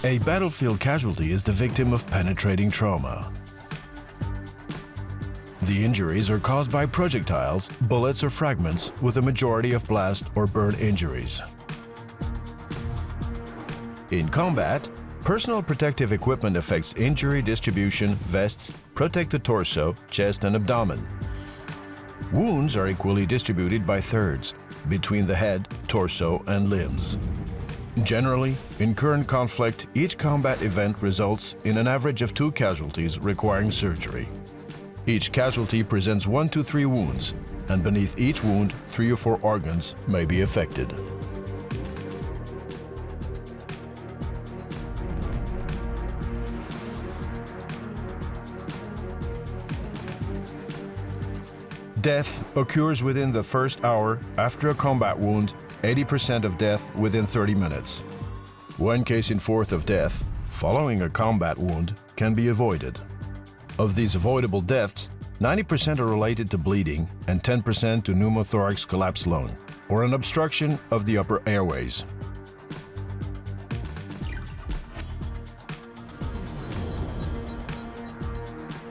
A battlefield casualty is the victim of penetrating trauma. The injuries are caused by projectiles, bullets, or fragments, with a majority of blast or burn injuries. In combat, personal protective equipment affects injury distribution. Vests protect the torso, chest, and abdomen. Wounds are equally distributed by thirds between the head, torso, and limbs. Generally, in current conflict, each combat event results in an average of 2 casualties requiring surgery. Each casualty presents 1 to 3 wounds, and beneath each wound, 3 or 4 organs may be affected. Death occurs within the first hour after a combat wound, 80% of death within 30 minutes. 1 case in 4 of death following a combat wound can be avoided. Of these avoidable deaths, 90% are related to bleeding and 10% to pneumothorax collapse lung, or an obstruction of the upper airways.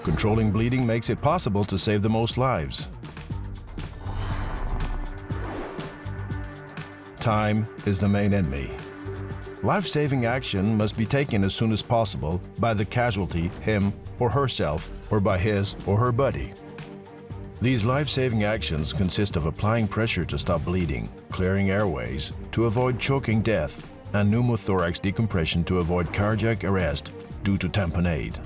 Controlling bleeding makes it possible to save the most lives. Time is the main enemy. Life-saving action must be taken as soon as possible by the casualty, him or herself, or by his or her buddy. These life-saving actions consist of applying pressure to stop bleeding, clearing airways to avoid choking death, and pneumothorax decompression to avoid cardiac arrest due to tamponade.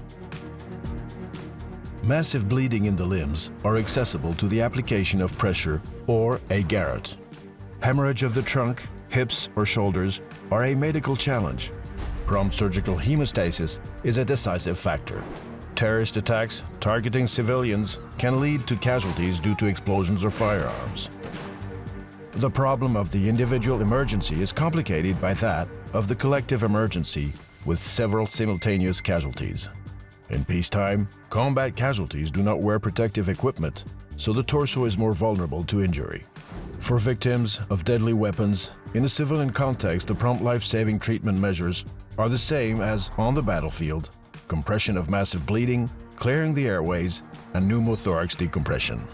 Massive bleeding in the limbs are accessible to the application of pressure or a garrote. Hemorrhage of the trunk, hips, or shoulders are a medical challenge. Prompt surgical hemostasis is a decisive factor. Terrorist attacks targeting civilians can lead to casualties due to explosions or firearms. The problem of the individual emergency is complicated by that of the collective emergency with several simultaneous casualties. In peacetime, combat casualties do not wear protective equipment, so the torso is more vulnerable to injury. For victims of deadly weapons, in a civilian context, the prompt life-saving treatment measures are the same as on the battlefield: compression of massive bleeding, clearing the airways, and pneumothorax decompression.